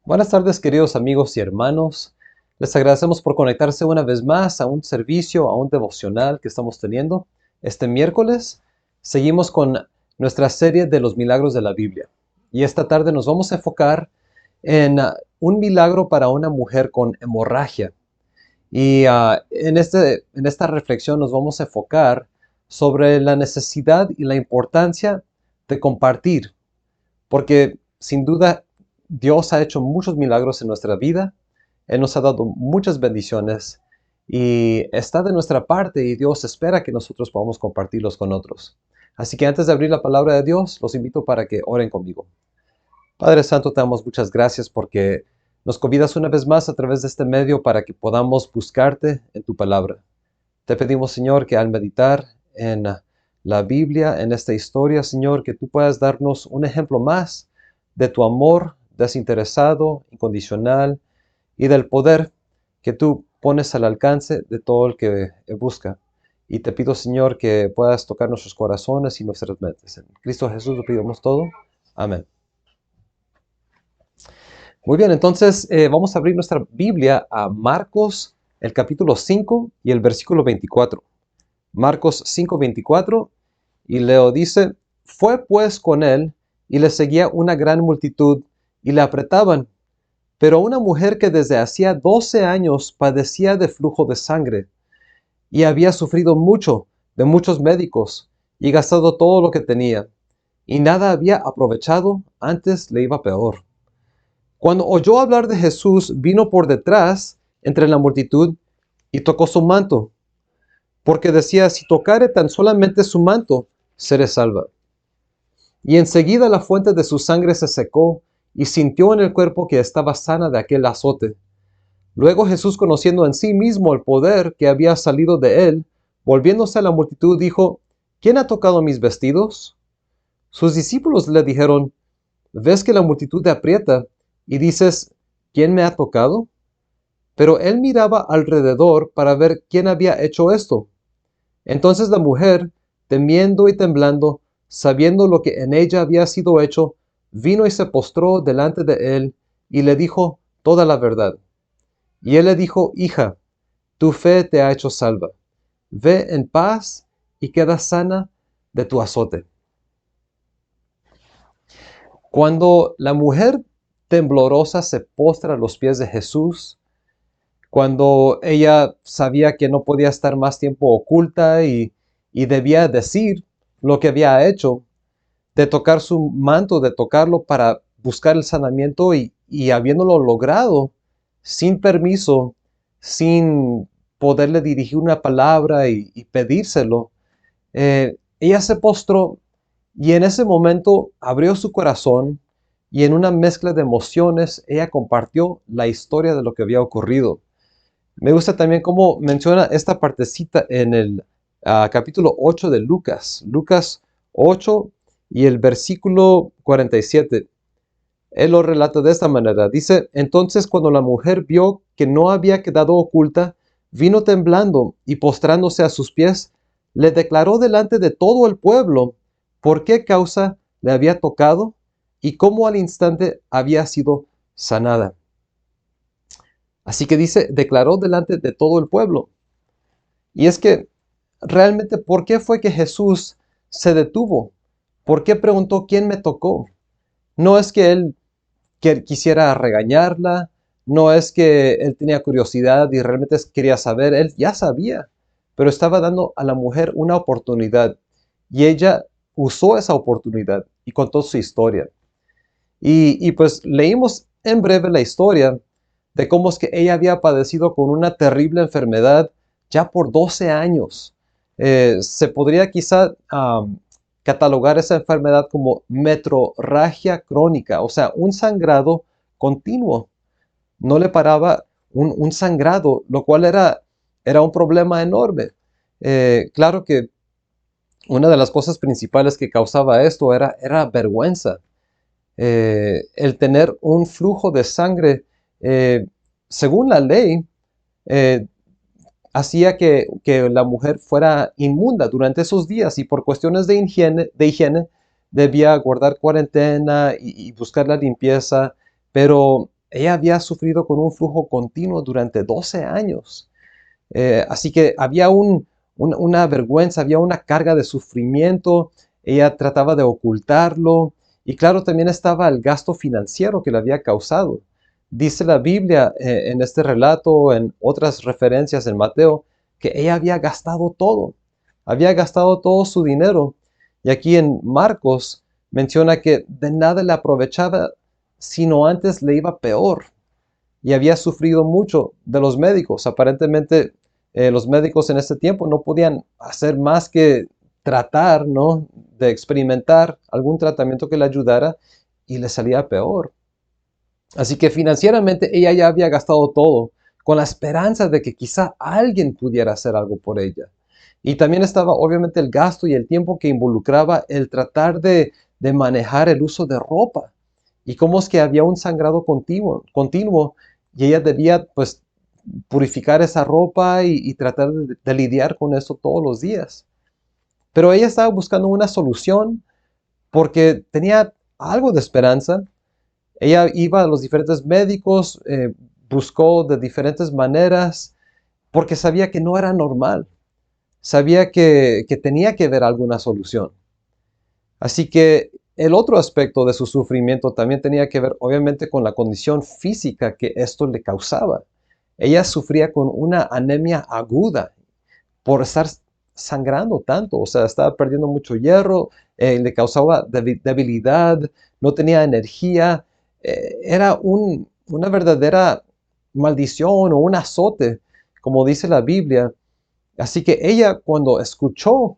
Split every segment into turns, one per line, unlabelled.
Buenas tardes, queridos amigos y hermanos. Les agradecemos por conectarse una vez más a un servicio, a un devocional que estamos teniendo. Este miércoles seguimos con nuestra serie de los milagros de la Biblia. Y esta tarde nos vamos a enfocar en un milagro para una mujer con hemorragia. Y en esta reflexión nos vamos a enfocar sobre la necesidad y la importancia de compartir, porque sin duda Dios ha hecho muchos milagros en nuestra vida. Él nos ha dado muchas bendiciones y está de nuestra parte y Dios espera que nosotros podamos compartirlos con otros. Así que antes de abrir la palabra de Dios, los invito para que oren conmigo. Padre Santo, te damos muchas gracias porque nos convidas una vez más a través de este medio para que podamos buscarte en tu palabra. Te pedimos, Señor, que al meditar en la Biblia, en esta historia, Señor, que tú puedas darnos un ejemplo más de tu amor desinteresado, incondicional y del poder que tú pones al alcance de todo el que busca. Y te pido, Señor, que puedas tocar nuestros corazones y nuestras mentes. En Cristo Jesús lo pedimos todo. Amén. Muy bien, entonces vamos a abrir nuestra Biblia a Marcos, el capítulo 5 y el versículo 24. Marcos 5:24, y Leo dice: Fue pues con él, y le seguía una gran multitud, y le apretaban. Pero una mujer que desde hacía 12 años padecía de flujo de sangre, y había sufrido mucho de muchos médicos, y gastado todo lo que tenía, y nada había aprovechado, antes le iba peor. Cuando oyó hablar de Jesús, vino por detrás, entre la multitud, y tocó su manto, porque decía: si tocare tan solamente su manto, seré salva. Y enseguida la fuente de su sangre se secó, y sintió en el cuerpo que estaba sana de aquel azote. Luego Jesús, conociendo en sí mismo el poder que había salido de él, volviéndose a la multitud, dijo: ¿Quién ha tocado mis vestidos? Sus discípulos le dijeron: ¿Ves que la multitud te aprieta y dices: ¿quién me ha tocado? Pero él miraba alrededor para ver quién había hecho esto. Entonces la mujer, temiendo y temblando, sabiendo lo que en ella había sido hecho, vino y se postró delante de él y le dijo toda la verdad. Y él le dijo: hija, tu fe te ha hecho salva. Ve en paz y queda sana de tu azote. Cuando la mujer temblorosa se postra a los pies de Jesús, cuando ella sabía que no podía estar más tiempo oculta y debía decir lo que había hecho, de tocar su manto, de tocarlo para buscar el sanamiento y habiéndolo logrado, sin permiso, sin poderle dirigir una palabra y pedírselo, ella se postró y en ese momento abrió su corazón y en una mezcla de emociones ella compartió la historia de lo que había ocurrido. Me gusta también cómo menciona esta partecita en el capítulo 8 de Lucas. Lucas 8 y el versículo 47. Él lo relata de esta manera. Dice: entonces cuando la mujer vio que no había quedado oculta, vino temblando y postrándose a sus pies, le declaró delante de todo el pueblo por qué causa le había tocado y cómo al instante había sido sanada. Así que dice, declaró delante de todo el pueblo. Y es que realmente, ¿por qué fue que Jesús se detuvo? ¿Por qué preguntó quién me tocó? No es que él quisiera regañarla, no es que él tenía curiosidad y realmente quería saber, él ya sabía, pero estaba dando a la mujer una oportunidad y ella usó esa oportunidad y contó su historia. Y pues leímos en breve la historia de cómo es que ella había padecido con una terrible enfermedad ya por 12 años. Se podría quizá catalogar esa enfermedad como metrorragia crónica, o sea, un sangrado continuo. No le paraba un sangrado, lo cual era un problema enorme. Claro que una de las cosas principales que causaba esto era vergüenza. El tener un flujo de sangre, según la ley, eh, hacía que la mujer fuera inmunda durante esos días y por cuestiones de higiene debía guardar cuarentena y buscar la limpieza, pero ella había sufrido con un flujo continuo durante 12 años. Así que había una vergüenza, había una carga de sufrimiento, ella trataba de ocultarlo y claro, también estaba el gasto financiero que le había causado. Dice la Biblia en este relato, en otras referencias en Mateo, que ella había gastado todo su dinero. Y aquí en Marcos menciona que de nada le aprovechaba, sino antes le iba peor y había sufrido mucho de los médicos. Aparentemente, los médicos en ese tiempo no podían hacer más que tratar, ¿no? De experimentar algún tratamiento que le ayudara y le salía peor. Así que financieramente ella ya había gastado todo con la esperanza de que quizá alguien pudiera hacer algo por ella. Y también estaba obviamente el gasto y el tiempo que involucraba el tratar de manejar el uso de ropa. Y cómo es que había un sangrado continuo y ella debía pues purificar esa ropa y tratar de lidiar con eso todos los días. Pero ella estaba buscando una solución porque tenía algo de esperanza. Ella iba a los diferentes médicos, buscó de diferentes maneras, porque sabía que no era normal. Sabía que tenía que haber alguna solución. Así que el otro aspecto de su sufrimiento también tenía que ver, obviamente, con la condición física que esto le causaba. Ella sufría con una anemia aguda por estar sangrando tanto, o sea, estaba perdiendo mucho hierro, le causaba debilidad, no tenía energía, era una verdadera maldición o un azote, como dice la Biblia. Así que ella cuando escuchó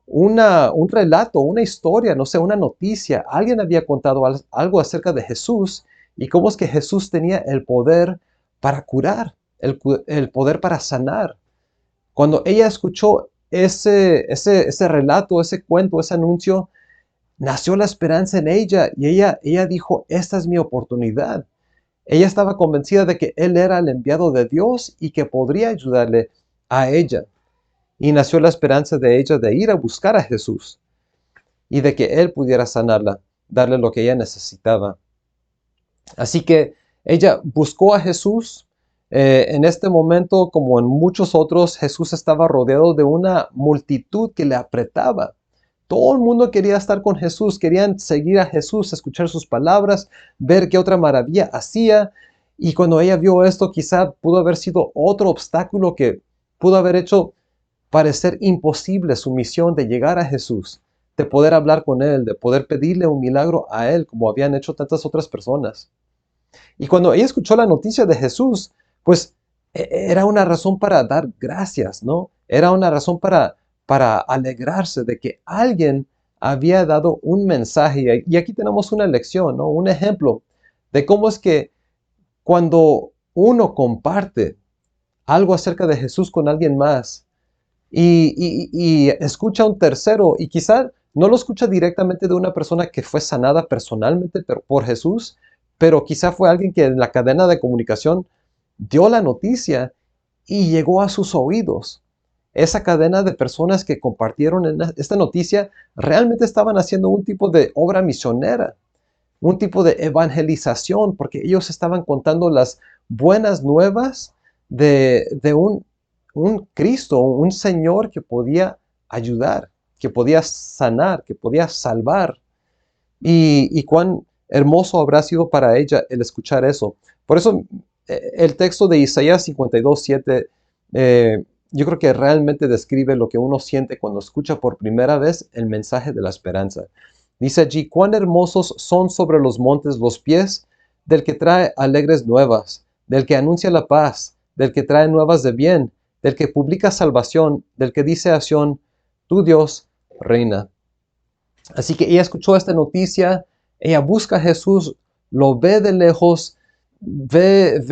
un relato, una historia, no sé, una noticia, alguien había contado algo acerca de Jesús y cómo es que Jesús tenía el poder para curar, el poder para sanar. Cuando ella escuchó ese relato, ese cuento, ese anuncio, nació la esperanza en ella y ella dijo, esta es mi oportunidad. Ella estaba convencida de que él era el enviado de Dios y que podría ayudarle a ella. Y nació la esperanza de ella de ir a buscar a Jesús y de que él pudiera sanarla, darle lo que ella necesitaba. Así que ella buscó a Jesús. En este momento, como en muchos otros, Jesús estaba rodeado de una multitud que le apretaba. Todo el mundo quería estar con Jesús, querían seguir a Jesús, escuchar sus palabras, ver qué otra maravilla hacía. Y cuando ella vio esto, quizá pudo haber sido otro obstáculo que pudo haber hecho parecer imposible su misión de llegar a Jesús, de poder hablar con Él, de poder pedirle un milagro a Él, como habían hecho tantas otras personas. Y cuando ella escuchó la noticia de Jesús, pues era una razón para dar gracias, ¿no? Era una razón para alegrarse de que alguien había dado un mensaje. Y aquí tenemos una lección, ¿no? Un ejemplo de cómo es que cuando uno comparte algo acerca de Jesús con alguien más y escucha a un tercero y quizá no lo escucha directamente de una persona que fue sanada personalmente por Jesús, pero quizá fue alguien que en la cadena de comunicación dio la noticia y llegó a sus oídos. Esa cadena de personas que compartieron esta noticia realmente estaban haciendo un tipo de obra misionera, un tipo de evangelización, porque ellos estaban contando las buenas nuevas de un Cristo, un Señor que podía ayudar, que podía sanar, que podía salvar. Y cuán hermoso habrá sido para ella el escuchar eso. Por eso el texto de Isaías 52:7, yo creo que realmente describe lo que uno siente cuando escucha por primera vez el mensaje de la esperanza. Dice allí, cuán hermosos son sobre los montes los pies del que trae alegres nuevas, del que anuncia la paz, del que trae nuevas de bien, del que publica salvación, del que dice a Sión, tu Dios reina. Así que ella escuchó esta noticia, ella busca a Jesús, lo ve de lejos, ve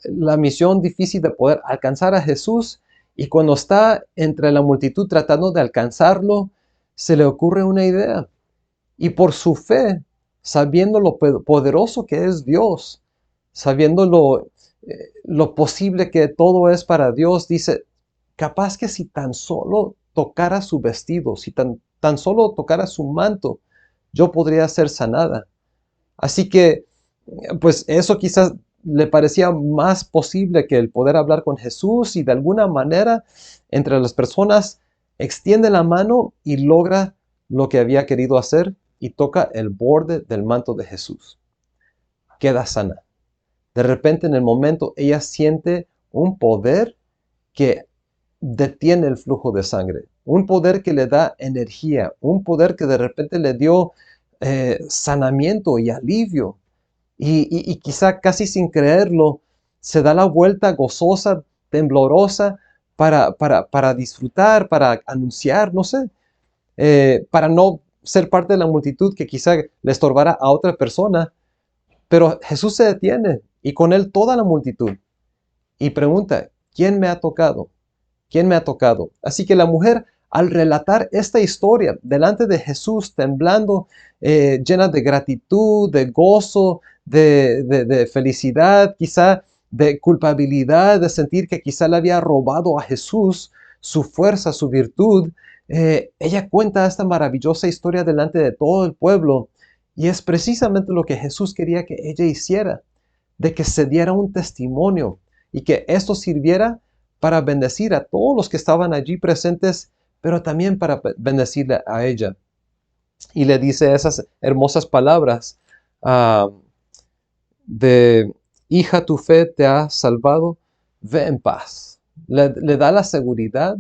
la misión difícil de poder alcanzar a Jesús y cuando está entre la multitud tratando de alcanzarlo, se le ocurre una idea. Y por su fe, sabiendo lo poderoso que es Dios, sabiendo lo posible que todo es para Dios, dice, capaz que si tan solo tocara su vestido, si tan solo tocara su manto, yo podría ser sanada. Así que pues eso quizás le parecía más posible que el poder hablar con Jesús y de alguna manera entre las personas extiende la mano y logra lo que había querido hacer y toca el borde del manto de Jesús. Queda sana. De repente en el momento ella siente un poder que detiene el flujo de sangre, un poder que le da energía, un poder que de repente le dio sanamiento y alivio. Y quizá casi sin creerlo, se da la vuelta gozosa, temblorosa, para disfrutar, para anunciar, no sé, para no ser parte de la multitud que quizá le estorbara a otra persona. Pero Jesús se detiene y con él toda la multitud y pregunta, ¿quién me ha tocado? ¿Quién me ha tocado? Así que la mujer, al relatar esta historia delante de Jesús, temblando, llena de gratitud, de gozo, de felicidad, quizá de culpabilidad, de sentir que quizá le había robado a Jesús su fuerza, su virtud, ella cuenta esta maravillosa historia delante de todo el pueblo y es precisamente lo que Jesús quería que ella hiciera, de que se diera un testimonio y que esto sirviera para bendecir a todos los que estaban allí presentes, pero también para bendecirle a ella. Y le dice esas hermosas palabras de, hija, tu fe te ha salvado, ve en paz. Le da la seguridad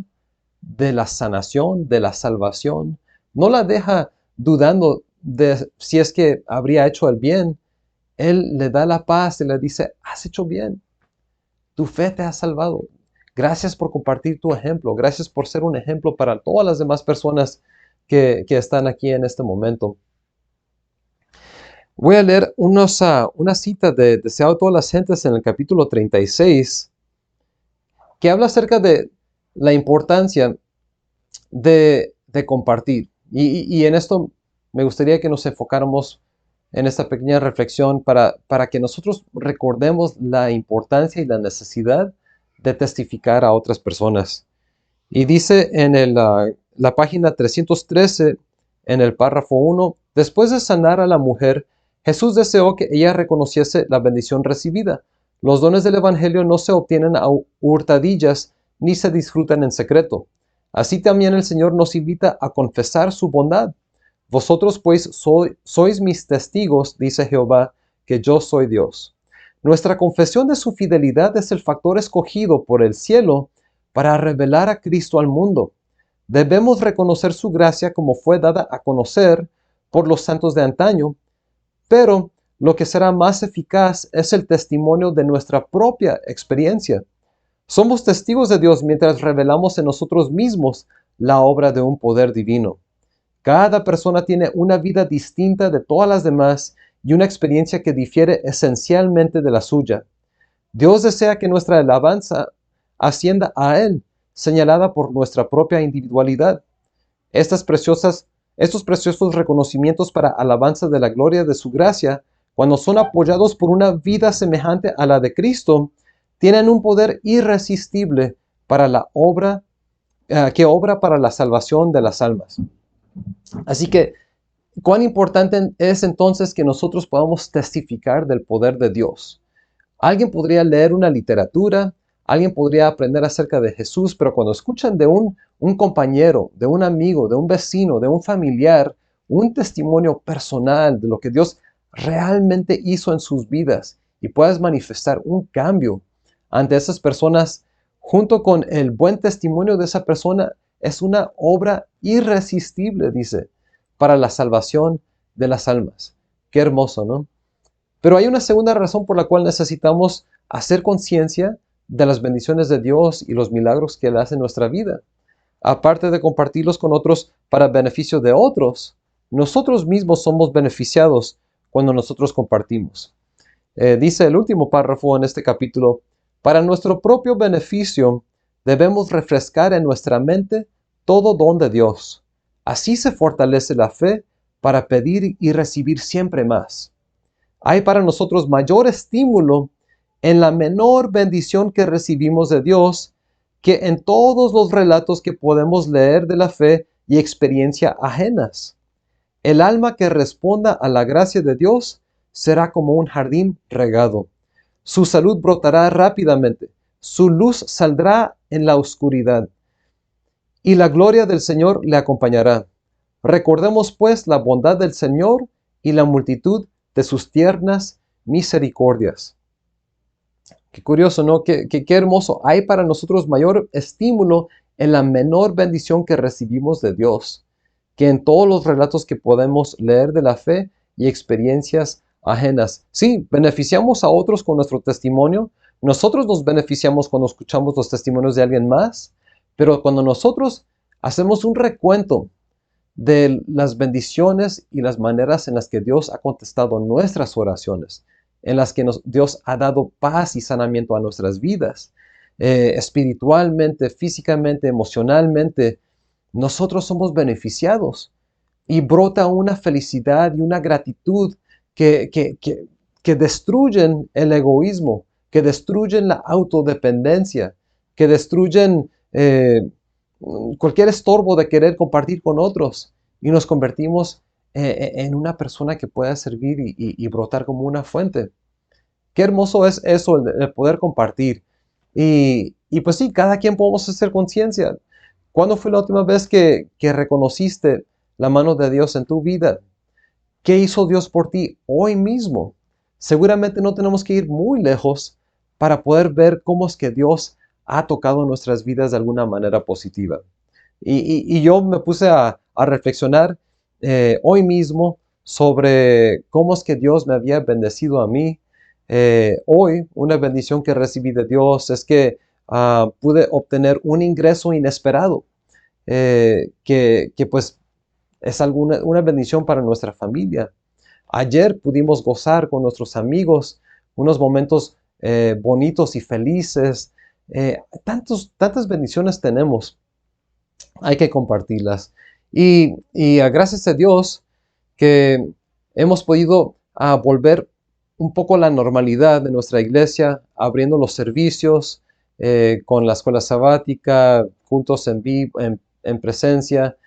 de la sanación, de la salvación. No la deja dudando de si es que habría hecho el bien. Él le da la paz y le dice, has hecho bien. Tu fe te ha salvado. Gracias por compartir tu ejemplo. Gracias por ser un ejemplo para todas las demás personas que están aquí en este momento. Voy a leer una cita de Deseado a todas las gentes en el capítulo 36, que habla acerca de la importancia de compartir. Y en esto me gustaría que nos enfocáramos en esta pequeña reflexión para que nosotros recordemos la importancia y la necesidad de testificar a otras personas. Y dice en la página 313, en el párrafo 1, después de sanar a la mujer, Jesús deseó que ella reconociese la bendición recibida. Los dones del Evangelio no se obtienen a hurtadillas ni se disfrutan en secreto. Así también el Señor nos invita a confesar su bondad. Vosotros pues sois mis testigos, dice Jehová, que yo soy Dios. Nuestra confesión de su fidelidad es el factor escogido por el cielo para revelar a Cristo al mundo. Debemos reconocer su gracia como fue dada a conocer por los santos de antaño, pero lo que será más eficaz es el testimonio de nuestra propia experiencia. Somos testigos de Dios mientras revelamos en nosotros mismos la obra de un poder divino. Cada persona tiene una vida distinta de todas las demás y una experiencia que difiere esencialmente de la suya. Dios desea que nuestra alabanza ascienda a Él, señalada por nuestra propia individualidad. Estos preciosos reconocimientos para alabanza de la gloria de su gracia, cuando son apoyados por una vida semejante a la de Cristo, tienen un poder irresistible para la obra que obra para la salvación de las almas. Así que, ¿cuán importante es entonces que nosotros podamos testificar del poder de Dios? Alguien podría leer una literatura, alguien podría aprender acerca de Jesús, pero cuando escuchan de un compañero, de un amigo, de un vecino, de un familiar, un testimonio personal de lo que Dios realmente hizo en sus vidas y puedas manifestar un cambio ante esas personas, junto con el buen testimonio de esa persona, es una obra irresistible, dice, para la salvación de las almas. Qué hermoso, ¿no? Pero hay una segunda razón por la cual necesitamos hacer conciencia de las bendiciones de Dios y los milagros que Él hace en nuestra vida. Aparte de compartirlos con otros para beneficio de otros, nosotros mismos somos beneficiados cuando nosotros compartimos. Dice el último párrafo en este capítulo, para nuestro propio beneficio debemos refrescar en nuestra mente todo don de Dios. Así se fortalece la fe para pedir y recibir siempre más. Hay para nosotros mayor estímulo en la menor bendición que recibimos de Dios que en todos los relatos que podemos leer de la fe y experiencia ajenas. El alma que responda a la gracia de Dios será como un jardín regado. Su salud brotará rápidamente. Su luz saldrá en la oscuridad, y la gloria del Señor le acompañará. Recordemos pues la bondad del Señor y la multitud de sus tiernas misericordias. Qué curioso, ¿no? Qué hermoso. Hay para nosotros mayor estímulo en la menor bendición que recibimos de Dios, que en todos los relatos que podemos leer de la fe y experiencias ajenas. Sí, beneficiamos a otros con nuestro testimonio. Nosotros nos beneficiamos cuando escuchamos los testimonios de alguien más, pero cuando nosotros hacemos un recuento de las bendiciones y las maneras en las que Dios ha contestado nuestras oraciones, en las que Dios ha dado paz y sanamiento a nuestras vidas, espiritualmente, físicamente, emocionalmente, nosotros somos beneficiados y brota una felicidad y una gratitud que destruyen el egoísmo, que destruyen la autodependencia, que destruyen cualquier estorbo de querer compartir con otros y nos convertimos en una persona que pueda servir y brotar como una fuente. Qué hermoso es eso, el poder compartir. Y pues sí, cada quien podemos hacer conciencia. ¿Cuándo fue la última vez que reconociste la mano de Dios en tu vida? ¿Qué hizo Dios por ti hoy mismo? Seguramente no tenemos que ir muy lejos para poder ver cómo es que Dios ha tocado nuestras vidas de alguna manera positiva. Y yo me puse a reflexionar hoy mismo sobre cómo es que Dios me había bendecido a mí. Hoy, una bendición que recibí de Dios es que pude obtener un ingreso inesperado, que pues es una bendición para nuestra familia. Ayer pudimos gozar con nuestros amigos unos momentos bonitos y felices. Tantas bendiciones tenemos, hay que compartirlas. Gracias a Dios que hemos podido volver un poco a la normalidad de nuestra iglesia, abriendo los servicios con la escuela sabática, juntos en vivo, en presencia,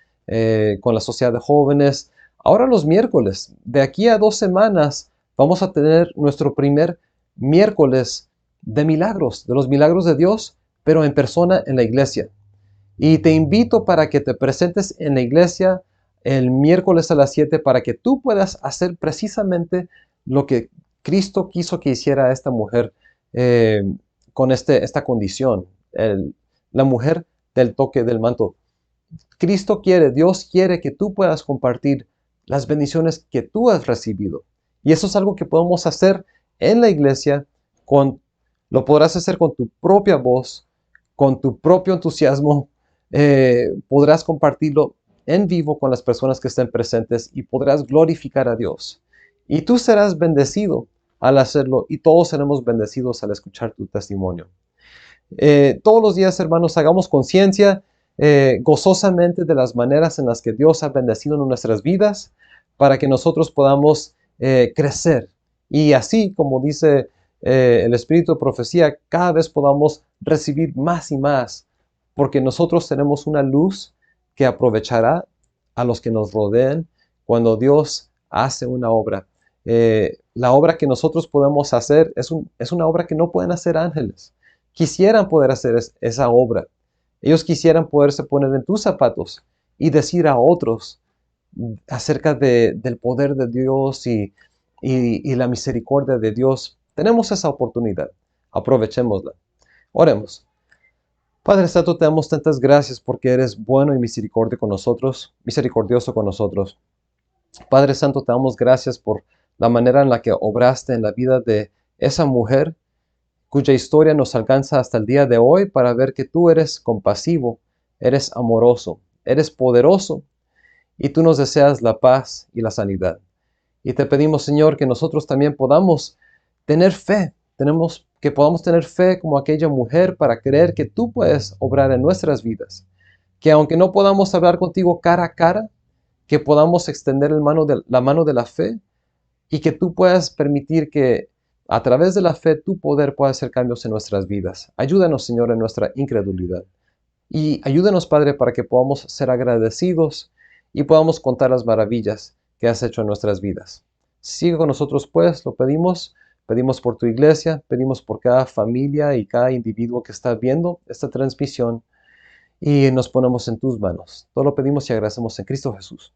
con la sociedad de jóvenes. Ahora los miércoles, de aquí a 2 semanas, vamos a tener nuestro primer miércoles de milagros, de los milagros de Dios, pero en persona en la iglesia. Y te invito para que te presentes en la iglesia el miércoles a las 7 para que tú puedas hacer precisamente lo que Cristo quiso que hiciera esta mujer con esta condición, la mujer del toque del manto. Cristo quiere, Dios quiere que tú puedas compartir las bendiciones que tú has recibido. Y eso es algo que podemos hacer en la iglesia, lo podrás hacer con tu propia voz, con tu propio entusiasmo, podrás compartirlo en vivo con las personas que estén presentes y podrás glorificar a Dios. Y tú serás bendecido al hacerlo y todos seremos bendecidos al escuchar tu testimonio. Todos los días, hermanos, hagamos conciencia gozosamente de las maneras en las que Dios ha bendecido en nuestras vidas para que nosotros podamos crecer. Y así, como dice el Espíritu de Profecía, cada vez podamos recibir más y más, porque nosotros tenemos una luz que aprovechará a los que nos rodeen cuando Dios hace una obra. La obra que nosotros podemos hacer es una obra que no pueden hacer ángeles. Quisieran poder hacer esa obra. Ellos quisieran poderse poner en tus zapatos y decir a otros acerca del poder de Dios y la misericordia de Dios. Tenemos esa oportunidad. Aprovechémosla. Oremos. Padre Santo, te damos tantas gracias porque eres bueno y misericordioso con nosotros. Padre Santo, te damos gracias por la manera en la que obraste en la vida de esa mujer cuya historia nos alcanza hasta el día de hoy para ver que tú eres compasivo, eres amoroso, eres poderoso y tú nos deseas la paz y la sanidad. Y te pedimos, Señor, que nosotros también podamos tener fe, que podamos tener fe como aquella mujer para creer que tú puedes obrar en nuestras vidas. Que aunque no podamos hablar contigo cara a cara, que podamos extender la mano de la fe y que tú puedas permitir que a través de la fe tu poder pueda hacer cambios en nuestras vidas. Ayúdanos, Señor, en nuestra incredulidad. Y ayúdanos, Padre, para que podamos ser agradecidos y podamos contar las maravillas que has hecho en nuestras vidas. Sigue con nosotros, pues, lo pedimos. Pedimos por tu iglesia, pedimos por cada familia y cada individuo que está viendo esta transmisión y nos ponemos en tus manos. Todo lo pedimos y agradecemos en Cristo Jesús.